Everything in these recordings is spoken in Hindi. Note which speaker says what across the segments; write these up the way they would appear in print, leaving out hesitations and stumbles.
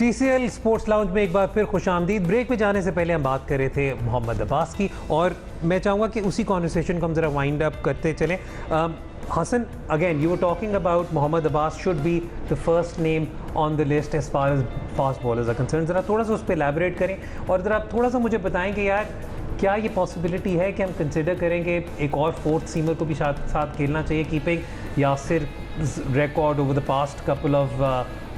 Speaker 1: TCL स्पोर्ट्स लाउंज में एक बार फिर खुशामदीद। ब्रेक पे जाने से पहले हम बात कर रहे थे मोहम्मद अब्बास की, और मैं चाहूँगा कि उसी कॉन्वर्सेशन को हम ज़रा वाइंड अप करते चलें। Hassan, again, you were talking about Mohammad Abbas should be the first name on the list as far as fast bowlers are concerned. ज़रा थोड़ा सा उस पर elaborate करें और ज़रा थोड़ा सा मुझे बताएं कि यार क्या ये पॉसिबिलिटी है कि हम कंसिडर करेंगे एक और फोर्थ सीमर को भी साथ खेलना चाहिए, keeping Yasir record over the past couple of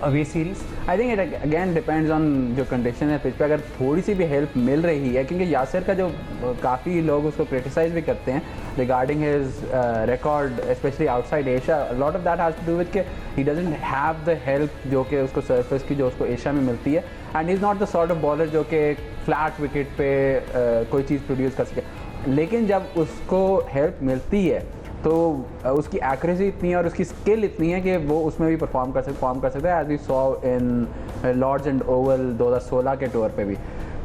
Speaker 1: away series?
Speaker 2: I think it again depends on जो कंडीशन है पिच पे। अगर थोड़ी सी भी हेल्प मिल रही है, क्योंकि यासिर का जो काफ़ी लोग उसको क्रिटिसाइज भी करते हैं regarding his record specially outside Asia, lot of that has to do with के he doesn't have the help जो कि उसको सरफेस की जो उसको एशिया में मिलती है, and he is not the sort of bowler जो कि फ्लैट विकेट पे कोई चीज़ प्रोड्यूस कर सके। लेकिन जब उसको हेल्प मिलती है तो उसकी एक्यूरेसी इतनी है और उसकी स्किल इतनी है कि वो उसमें भी परफॉर्म कर सकता है, as we saw in Lord's and Oval 2016 के टूर पे भी।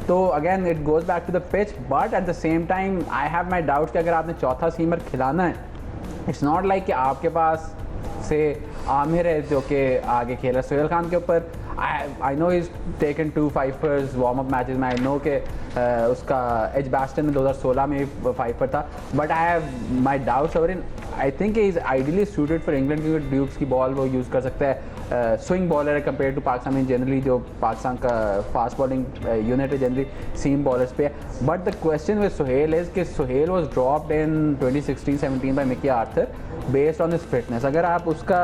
Speaker 2: तो again it goes back to the pitch, but at the same time I have my doubts कि अगर आपने चौथा सीमर खिलाना है, इट्स नॉट लाइक कि आपके पास से आमिर है जो कि आगे खेला सोहेल खान के ऊपर। I know is taken 2 5 warm up matches में, आई नो कि उसका एज बैस्टन 2016 में 5 पर था, but I have my doubts over him. I think is ideally suited for England, क्योंकि ड्यूक्स की बॉल वो यूज़ कर सकता है। स्विंग बॉलर है कंपेयर टू पाकिस्तान में जनरली, जो पाकिस्तान का फास्ट बॉलिंग यूनिट है जनरली सीम बॉलर्स पे है। But the question with Sohail is कि Sohail was dropped in 2016-17 by Mickey Arthur based on his fitness. अगर आप उसका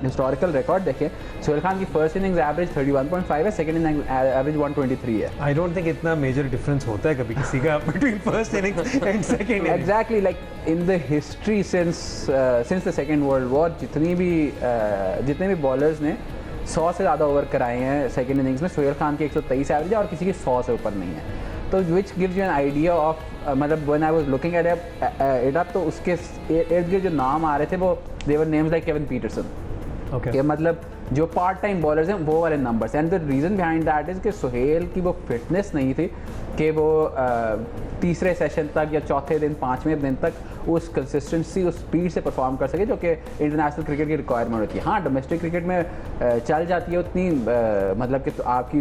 Speaker 2: हिस्टोरिकल रिकॉर्ड देखें, सोहेल खान की फर्स्ट इनिंग्स एवरेज 31.5 है, सेकंड इनिंग एवरेज 123 है।
Speaker 1: आई डोंट थिंक इतना मेजर डिफरेंस होता है कभी किसी का between first innings and second innings.
Speaker 2: Exactly, like in the history since the second world war जितने भी बॉलर्स ने 100 से ज़्यादा ओवर कराए हैं सेकेंड इनिंग्स में, सोहेल खान की 123 एवरेज है और किसी की 100 से ऊपर नहीं है। तो which gives you an idea of, मतलब when I was looking at it up, तो उसके इर्द गिर्द जो नाम आ रहे थे वो देवर नेम्स लाइक केविन पीटरसन। के मतलब जो पार्ट टाइम बॉलर्स हैं वो वाले numbers, and the reason behind that is कि सोहेल की वो फिटनेस नहीं थी कि वो तीसरे सेशन तक या चौथे दिन 5वें दिन तक उस कंसिस्टेंसी उस स्पीड से परफॉर्म कर सके जो कि इंटरनेशनल क्रिकेट की रिक्वायरमेंट होती है। हाँ, डोमेस्टिक क्रिकेट में चल जाती है उतनी, मतलब कि तो आपकी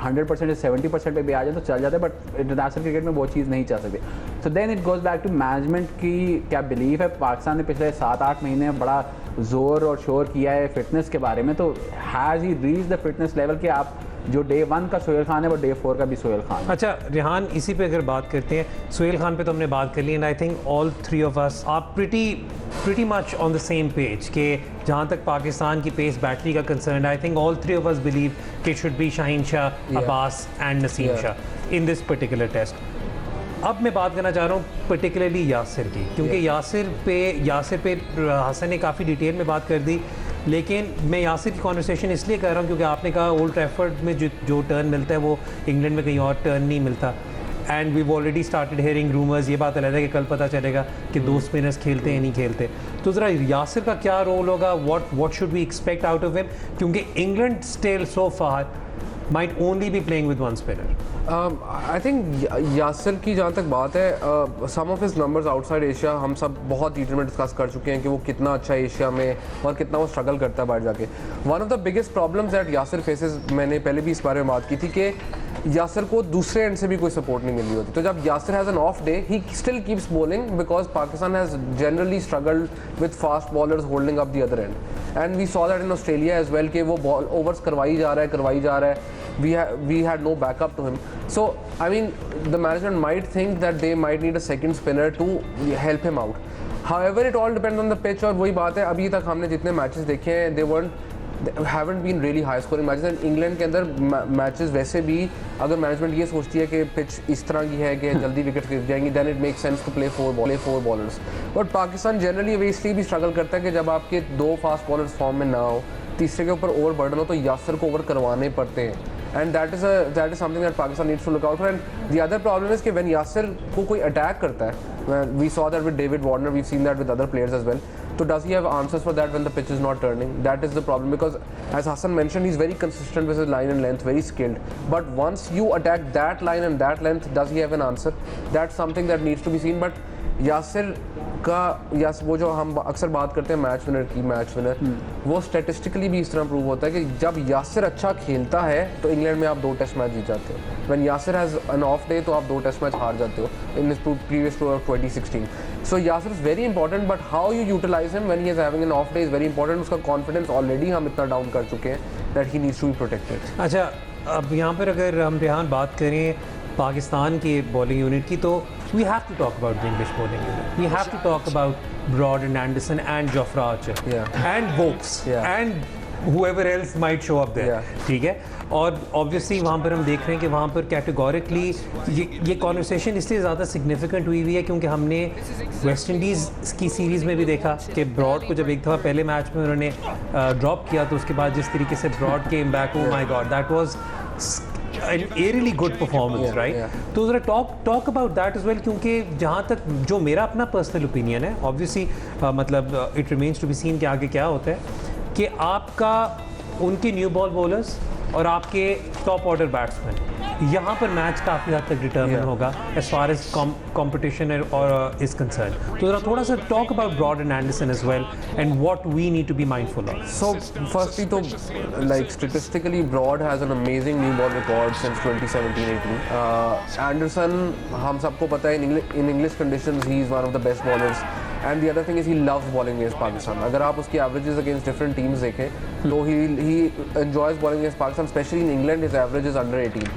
Speaker 2: 100% या 70% पे भी आ जाए तो चल जाता है, बट इंटरनेशनल क्रिकेट में वो चीज़ नहीं चल सकती। So then it goes back to management की क्या बिलीव है। पाकिस्तान ने पिछले 7-8 महीने बड़ा ज़ोर और शोर किया है फिटनेस के बारे में, तो has he reach the fitness level कि आप जो डे 1 का सोहेल खान है वो डे 4 का भी सोहेल खान।
Speaker 1: अच्छा रिहान, इसी पे अगर बात करते हैं, सोहेल खान पे तो हमने बात कर ली, and I think all three of us are pretty much on the same page कि जहाँ तक पाकिस्तान की पेस बैटरी का concern, I think all three of us believe कि it should be Shaheen Shah, Abbas and Naseem Shah in this particular test. अब मैं बात करना चाह रहा हूँ पर्टिकुलरली यासिर की, क्योंकि यासिर पे हसन ने काफ़ी डिटेल में बात कर दी, लेकिन मैं यासिर की कॉन्वर्सेशन इसलिए कर रहा हूँ क्योंकि आपने कहा ओल्ड ट्रैफर्ड में जो टर्न मिलता है वो इंग्लैंड में कहीं और टर्न नहीं मिलता, and we already started hearing rumours. ये बात अलग है कि कल पता चलेगा कि 2 स्पिनर्स खेलते हैं नहीं खेलते। तो ज़रा यासिर का क्या रोल होगा, what should we expect out of him, क्योंकि England still so far might only be playing with 1 spinner.
Speaker 3: I think Yasir की जहाँ तक बात है, some of his numbers outside Asia हम सब बहुत डिटेल में डिस्कस कर चुके हैं कि वो कितना अच्छा है एशिया में और कितना वो स्ट्रगल करता है बाहर जाके। One of the biggest problems that Yasir faces, मैंने पहले भी इस बारे में बात की थी कि यासिर को दूसरे एंड से भी कोई सपोर्ट नहीं मिल रही होती। तो जब Yasir has an off day, he still keeps bowling because Pakistan has generally struggled with fast bowlers holding up the other end, and we saw that in Australia as well कि वो बॉल ओवर्स करवाई जा रहा है। We had no backup to him. So I mean, the management might think that they might need a second spinner to help him out. However, it all depends on the pitch. और वही बात है, अभी तक हमने जितने मैचेस देखे हैं, they haven't been really high scoring matches. And England के अंदर मैचेस वैसे भी अगर मैनेजमेंट ये सोचती है कि पिच इस तरह की है कि जल्दी विकेट गिर जाएंगी, then it makes sense to play 4 bowlers. But Pakistan generally वे इसलिए भी स्ट्रगल करता है कि जब आपके 2 फास्ट बॉलर्स फॉर्म में ना हो, तीसरे के ऊपर ओवर बर्डन हो, तो यासिर को ओवर करवाने पड़ते हैं, and that is something that Pakistan needs to look out for. And the other problem is कि when यासिर को कोई अटैक करता है, we saw that with David Warner, we've seen that with other players as well. So does he have answers for that when the pitch is not turning? That is the problem, because as Hassan mentioned, he's very consistent with his line and length, very skilled. But once you attack that line and that length, does he have an answer? That's something that needs to be seen. But Yasir उनका या वो जो हम अक्सर बात करते हैं मैच विनर वो स्टैटिस्टिकली भी इस तरह प्रूव होता है कि जब यासिर अच्छा खेलता है तो इंग्लैंड में आप 2 टेस्ट मैच जीत जाते हो। When Yasir has an off day तो आप 2 टेस्ट मैच हार जाते हो in this previous tour of 2016। So Yasir is very important, but how you utilize him when he is having an off day is very important. उसका कॉन्फिडेंस ऑलरेडी हम इतना डाउन कर चुके हैं that he needs to be protected.
Speaker 1: अच्छा, अब यहाँ पर अगर हम रेहान बात करें पाकिस्तान की बॉलिंग यूनिट की, तो we have to talk about the English bowling unit, we have to talk about Broad and Anderson and Jofra Archer and Woakes and whoever else might show up there, ठीक है। और ऑब्वियसली वहाँ पर हम देख रहे हैं कि वहाँ पर कैटेगोरिकली ये कॉन्वर्सेशन इसलिए ज़्यादा सिग्निफिकेंट हुई हुई है क्योंकि हमने वेस्ट इंडीज़ की सीरीज़ में भी देखा कि ब्रॉड को जब एक दफ़ा पहले मैच में उन्होंने ड्रॉप किया तो उसके बाद जिस तरीके से Broad came back, oh my god, that was an eerily good performance, right? तो ज़रा talk about that as well, क्योंकि जहाँ तक जो मेरा अपना पर्सनल ओपिनियन है, ऑब्वियसली मतलब it remains to be seen कि आगे क्या होता है, कि आपका उनके न्यू बॉल बॉलर्स और आपके टॉप ऑर्डर बैट्समैन, यहाँ पर मैच काफ़ी हद तक डिटर्मिन होगा एज फार एज कॉम्पिटिशन और इज कंसर्न। तो ज़रा थोड़ा सा talk about Broad and Anderson as well and what we need to be mindful of.
Speaker 3: So firstly तो like statistically Broad has an amazing new ball record since 2017-18. Anderson हम सबको पता है in English conditions he is one of the best bowlers. And the other thing is he loves bowling against Pakistan. अगर आप उसकी averages against different teams देखें तो he enjoys bowling against Pakistan, especially in England his average is under 18.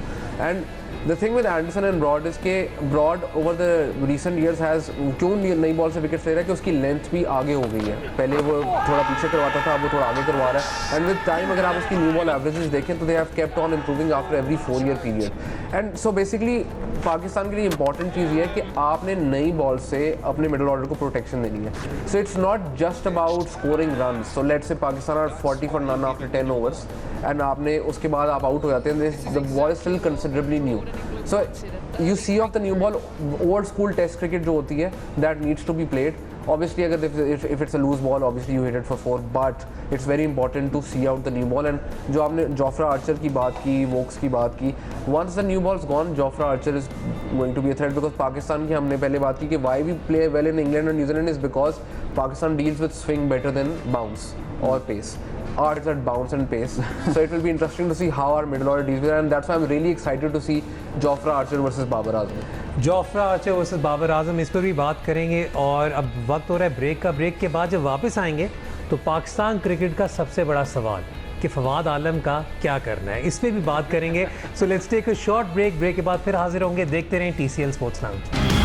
Speaker 3: And the thing with Anderson and Broad is कि Broad over the recent years has क्यों नई बॉल से विकेट ले रहा है कि उसकी लेंथ भी आगे हो गई है। पहले वो थोड़ा पीछे करवाता था, अब वो थोड़ा आगे करवा रहा है। एंड विद टाइम अगर आप उसकी न्यू बॉल एवरेजेस देखें तो they have kept on improving after every 4-year period. And so basically Pakistan के लिए इंपॉर्टेंट चीज़ ये है कि आपने नई बॉल से अपने मिडल ऑर्डर को प्रोटेक्शन देनी है। So it's not just about scoring run. So let's say Pakistan are 40 for none after 10 overs and आपने उसके बाद आप आउट हो जाते हैं, the ball is still considerably new. So you see off the new ball old school test cricket जो होती है that needs to be played. Obviously, if it's a loose ball, obviously you hit it for 4. But it's very important to see out the new ball. And जो आपने जोफ्रा आर्चर की बात की, वोक्स की बात की, once the new ball's gone, Jofra Archer is going to be a threat because Pakistan की हमने पहले बात की कि why we play well in England and New Zealand is because Pakistan deals with swing better than bounce or pace. Ours is at bounce and pace. So it will be interesting to see how our middle order deals with it, and that's why I'm really excited to see Jofra Archer versus Babar Azam.
Speaker 1: Jofra Archer versus Babar Azam, इस पर भी बात करेंगे। और अब वक्त हो रहा है ब्रेक का। ब्रेक के बाद जब वापस आएंगे तो पाकिस्तान क्रिकेट का सबसे बड़ा सवाल कि फवाद आलम का क्या करना है, इस पर भी बात करेंगे। So let's take a short break. Break के बाद फिर हाजिर होंगे। देखते रहें TCL स्पोर्ट्स लाउंज।